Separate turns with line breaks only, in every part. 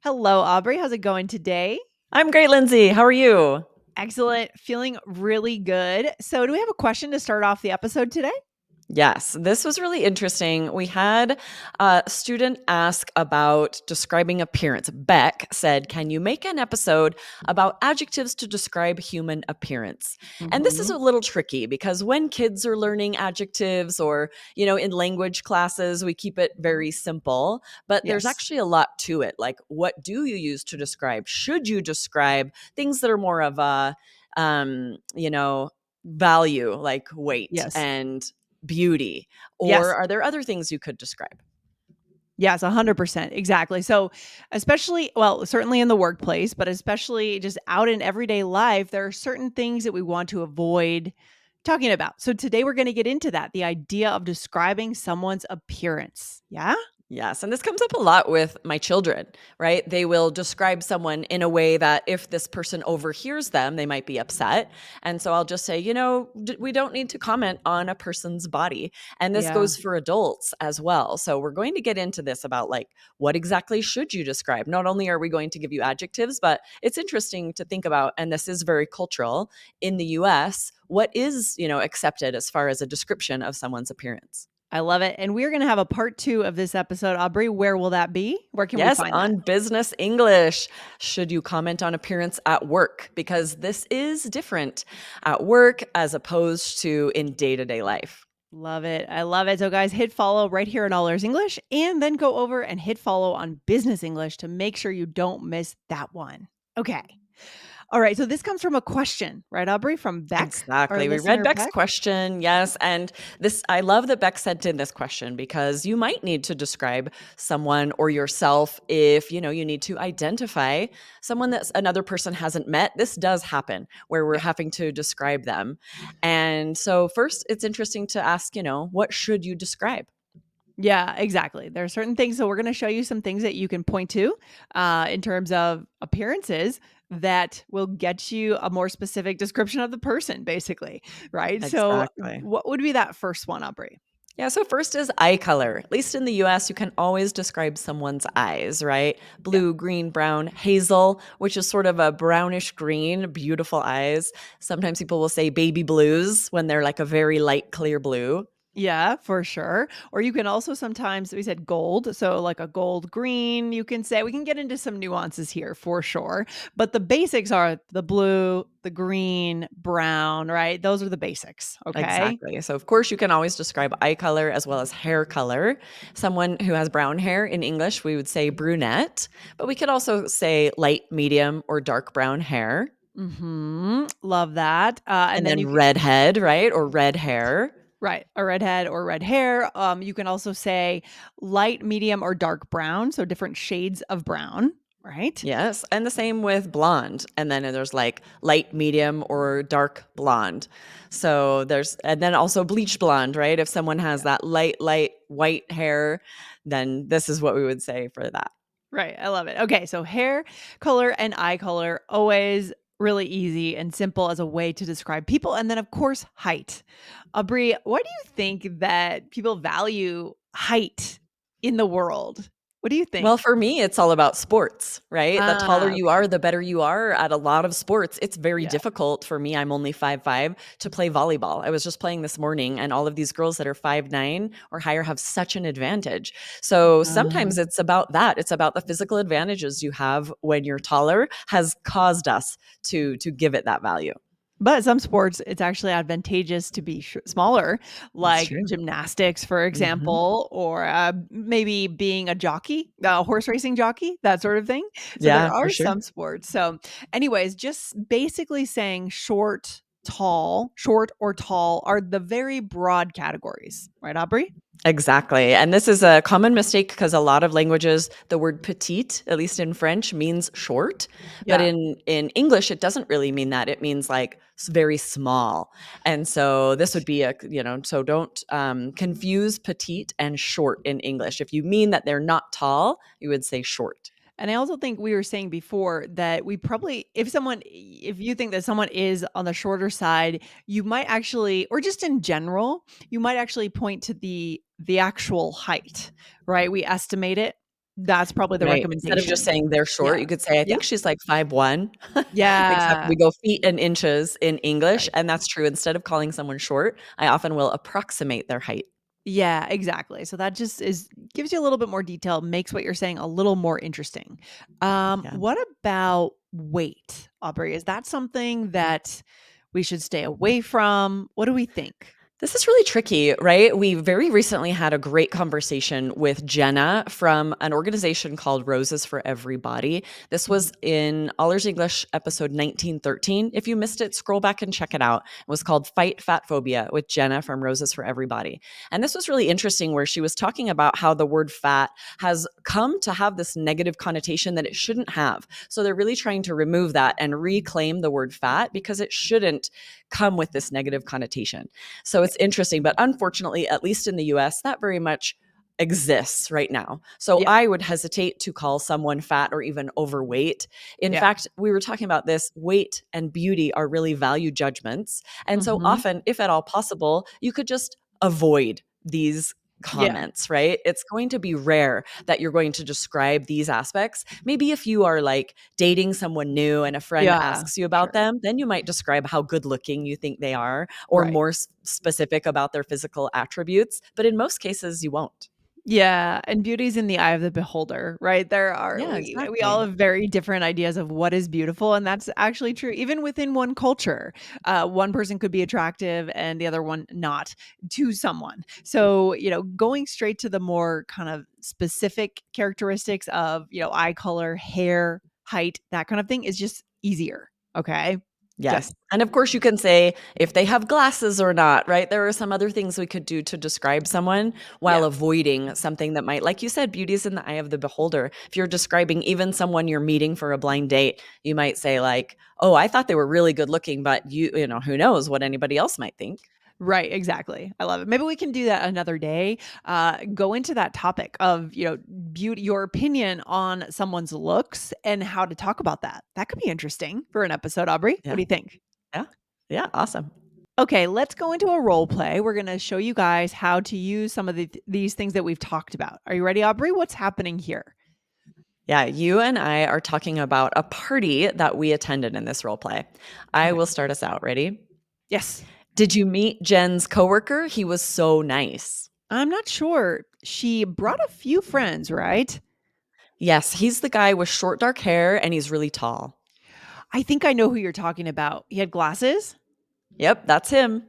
Hello, Aubrey. How's it going today?
I'm great, Lindsay. How are you?
Excellent. Feeling really good. So, do we have a question to start off the episode today?
Yes, this was really interesting. We had a student ask about describing appearance. Beck said, "Can you make an episode about adjectives to describe human appearance?" And this is
Hmm.
a little tricky because when kids are learning adjectives or, in language classes, we keep it very simple, but there's
Yes.
actually a lot to it. Like, what do you use to describe? Should you describe things that are more of a, um, you know, value like weight
Yes.
and beauty? Or
Yes.
are there other things you could describe?
Yes. 100%. Exactly. So, especially, well, certainly in the workplace, but especially just out in everyday life, there are certain things that we want to avoid talking about. So, today we're going to get into that, the idea of describing someone's appearance. Yeah.
Yes, and this comes up a lot with my children, right? They will describe someone in a way that if this person overhears them, they might be upset. And so I'll just say, we don't need to comment on a person's body. And this
Yeah.
goes for adults as well. So we're going to get into this about like what exactly should you describe? Not only are we going to give you adjectives, but it's interesting to think about, and this is very cultural in the US, what is, accepted as far as a description of someone's appearance.
I love it. And we're going to have a part two of this episode. Aubrey, where will that be? Where can we
Yes,
find that?
on business English. Should you comment on appearance at work? Because this is different at work as opposed to in day to day life.
Love it. I love it. So, guys, hit follow right here on All Ears English and then go over and hit follow on Business English to make sure you don't miss that one. Okay. All right. So, this comes from a question, right, Aubrey, from Beck, our
Exactly. We read
listener,
Beck's
Beck?
question. Yes. And I love that Beck sent in this question because you might need to describe someone or yourself if, you need to identify someone that another person hasn't met. This does happen where we're
Yeah.
having to describe them. And so, first, it's interesting to ask, what should you describe?
Yeah, exactly. There are certain things. So, we're going to show you some things that you can point to in terms of appearances that will get you a more specific description of the person, basically. Right. So,
Exactly.
what would be that first one, Aubrey?
Yeah, so first is eye color. At least in the US, you can always describe someone's eyes, right?
Yeah.
Blue, green, brown, hazel, which is sort of a brownish green, beautiful eyes. Sometimes people will say baby blues when they're like a very light, clear blue.
Yeah, for sure. Or you can also sometimes we said gold, so like a gold green, you can say we can get into some nuances here for sure. But the basics are the blue, the green, brown, right? Those are the basics, okay?
Exactly. So, of course, you can always describe eye color as well as hair color. Someone who has brown hair in English, we would say brunette, but we could also say light, medium, or dark brown hair.
Mhm. Love that. And
And
then
then
you can
redhead, right? Or red hair.
right, a redhead or red hair. You can also say light, medium, or dark brown, so different shades of brown, right?
Yes, and the same with blonde. And then there's like light, medium, or dark blonde. And then also bleach blonde, right? If someone has that light white hair, then this is what we would say for that.
Right. I love it. Okay. So hair color and eye color, always really easy and simple as a way to describe people. And then, of course, height. Aubrey, why do you think that people value height in the world? What do you
Well,
think?
for me, it's all about sports, right? The taller you
Okay.
are, the better you are at a lot of sports. It's very
Yeah.
difficult for me. I'm only 5'5" to play volleyball. I was just playing this morning, and all of these girls that are 5'9" or higher have such an advantage. So sometimes
Um,
it's about that. It's about the physical advantages you have when you're taller has caused us to give it that value.
but some sports, it's actually advantageous to be smaller,
That's
like
true.
gymnastics, for
Mhm.
example, or maybe being a jockey, a horse racing jockey, that sort of thing. So there
Yeah, for
are
sure.
some sports. So, anyways, just basically saying short, tall, short or tall are the very broad categories, right, Aubrey?
Exactly. And this is a common mistake because a lot of languages, the word petite, at least in French, means short. But
Yeah.
in English, it doesn't really mean that. It means like very small. And so this would be so don't confuse petite and short in English. If you mean that they're not tall, you would say short.
And I also think we were saying before that we probably, if you think that someone is on the shorter side, you might actually, or just in general, you might actually point to the actual height, right? We estimate it That's probably the
Right. Instead of just
recommendation.
saying they're short,
Yeah.
you could say, "I
Yeah.
think she's like 5'1". Except
Yeah.
we go feet and inches in English,
Right.
and that's true. Instead of calling someone short, I often will approximate their height.
Yeah, exactly. So that just is gives you a little bit more detail, makes what you're saying a little more interesting.
Yeah.
What about weight, Aubrey? Is that something that we should stay away from? What do we think?
This is really tricky, right? We very recently had a great conversation with Jenna from an organization called Roses for Everybody. This
Mhm.
was in All Ears English episode 1913. If you missed it, scroll back and check it out. It was called Fight Fat Phobia with Jenna from Roses for Everybody. And this was really interesting where she was talking about how the word fat has come to have this negative connotation that it shouldn't have. So they're really trying to remove that and reclaim the word fat because it shouldn't come with this negative connotation. So it's interesting, but unfortunately, at least in the US, that very much exists right now. So
Yeah.
I would hesitate to call someone fat or even overweight. In
Yeah.
fact, we were talking about this, weight and beauty are really value judgments. And so
Mhm.
often, if at all possible, you could just avoid these
Yeah.
comments, right? It's going to be rare that you're going to describe these aspects. Maybe if you are like dating someone new and a friend
Yeah.
asks you about
Sure.
them, then you might describe how good looking you think they are or
Right.
more specific about their physical attributes. But in most cases, you won't.
Yeah, and beauty's in the eye of the beholder, right? There are
Yeah,
we all
exactly.
have very different ideas of what is beautiful, and that's actually true even within one culture. One person could be attractive and the other one not to someone. So, going straight to the more kind of specific characteristics of, eye color, hair, height, that kind of thing is just easier. Okay?
Yes.
Just
And of course, you can say if they have glasses or not, right? There are some other things we could do to describe someone while
yeah.
avoiding something that might, like you said, beauty is in the eye of the beholder. If you're describing even someone you're meeting for a blind date, you might say, like, oh, I thought they were really good looking, but who knows what anybody else might think.
Right, exactly. I love it. Maybe we can do that another day. Go into that topic of, beauty, your opinion on someone's looks and how to talk about that. That could be interesting for an episode, Aubrey. What
Yeah.
do you think?
Yeah. Yeah. Awesome.
Okay, let's go into a role play. We're going to show you guys how to use some of these things that we've talked about. Are you ready, Aubrey? What's happening here?
Yeah, you and I are talking about a party that we attended in this role play. I
Okay.
will start us out. Ready?
Yes.
Did you meet Jen's coworker? He was so nice.
I'm not sure. She brought a few friends, right?
Yes, he's the guy with short dark hair and he's really tall.
I think I know who you're talking about. He had glasses?
Yep, that's him.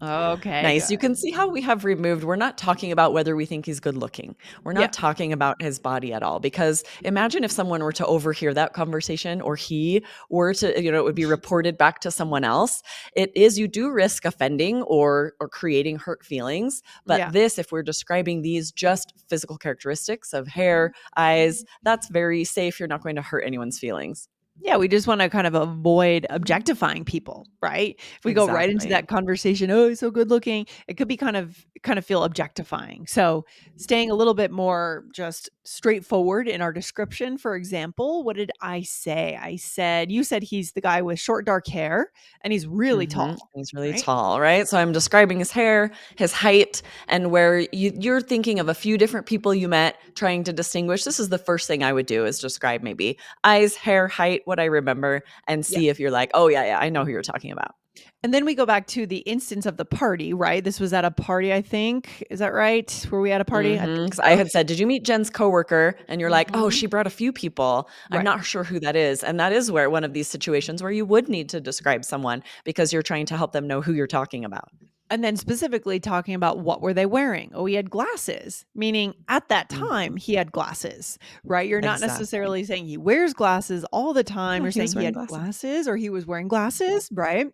Okay,
Nice. You
good.
can see how we have removed. We're not talking about whether we think he's good looking. We're
Yeah.
not talking about his body at all. Because imagine if someone were to overhear that conversation or he were to, it would be reported back to someone else. You do risk offending or creating hurt feelings. But
Yeah.
this, if we're describing these just physical characteristics of hair, eyes, that's very safe. You're not going to hurt anyone's feelings.
Yeah, we just wanna kind of avoid objectifying people, right? If we go right into
Exactly.
that conversation, "Oh, he's so good looking," it could be kind of feel objectifying. So, staying a little bit more just straightforward in our description, for example, what did I say? You said he's the guy with short, dark hair, and he's really
Mhm.
tall,
He's really
right?
tall, right? So I'm describing his hair, his height, and where you're thinking of a few different people you met, trying to distinguish. This is the first thing I would do is describe maybe eyes, hair, height, what I remember, and
Yeah.
see if you're like, oh yeah, yeah, I know who you're talking about.
And then we go back to the instance of the party, right? This was at a party, I think. Is that right? Were we at a party? I think
Because I
so.
had said, did you meet Jen's coworker? And you're like, oh,
Mhm.
she brought a few people. I'm
Right.
not sure who that is. And that is where one of these situations where you would need to describe someone because you're trying to help them know who you're talking about.
And then specifically talking about what were they wearing? Oh, he had glasses, meaning at that time
Mhm.
he had glasses, right? You're not
Exactly.
necessarily saying he wears glasses all the time.
No,
You're
he
saying
was
he
wearing
had
glasses.
glasses or he was wearing glasses, right?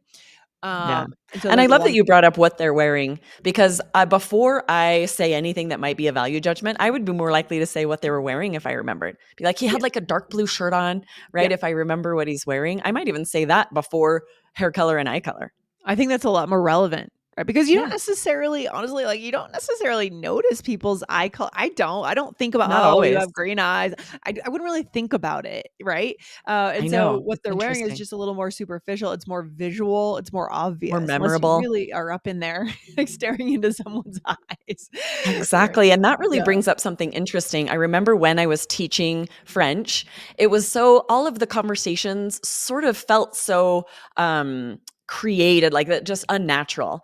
Yeah.
And so
And I
there's a
love
lot
that
of
you brought up what they're wearing because before I say anything that might be a value judgment, I would be more likely to say what they were wearing if I remembered. Be like, he
yeah,
had like a dark blue shirt on,
yeah.
right? If I remember what he's wearing, I might even say that before hair color and eye color.
I think that's a lot more relevant. Right, because you don't
Yeah,
necessarily honestly, like, you don't necessarily notice people's eye color. I don't think about,
not
"Oh, you
always.
have green eyes." I wouldn't really think about it, right? And
I
so
know,
what
it's
they're wearing is
interesting.
just a little more superficial, it's more visual, it's more
More
obvious, unless you
memorable.
really are up in there, like, staring into someone's eyes. Right.
Exactly, and that really
Yeah.
brings up something interesting. I remember when I was teaching French, it was so all of the conversations sort of felt so, created, like, that just unnatural,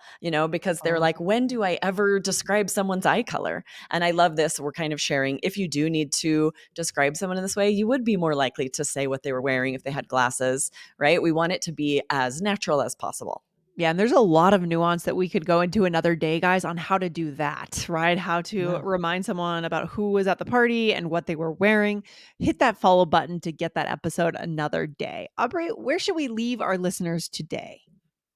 because they're
Oh.
like, "When do I ever describe someone's eye color?" And I love this, we're kind of sharing, if you do need to describe someone in this way, you would be more likely to say what they were wearing if they had glasses, right? We want it to be as natural as possible.
Yeah, and there's a lot of nuance that we could go into another day, guys, on how to do that, right? How to
Yeah.
remind someone about who was at the party and what they were wearing. Hit that follow button to get that episode another day. Aubrey, where should we leave our listeners today?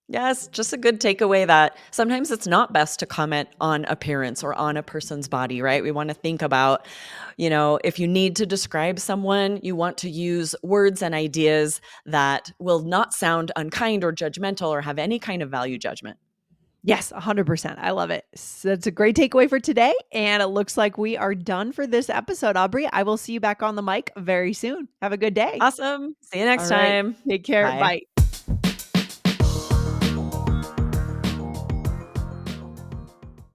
Yes, just a good takeaway that sometimes it's not best to comment on appearance or on a person's body, right? We want to think about, if you need to describe someone, you want to use words and ideas that will not sound unkind or judgmental or have any kind of value judgment.
Yes, 100%. I love it. That's a great takeaway for today. And it looks like we are done for this episode, Aubrey. I will see you back on the mic very soon. Have a good day.
Awesome. See you next
All right.
time.
Take care.
Bye.
Bye.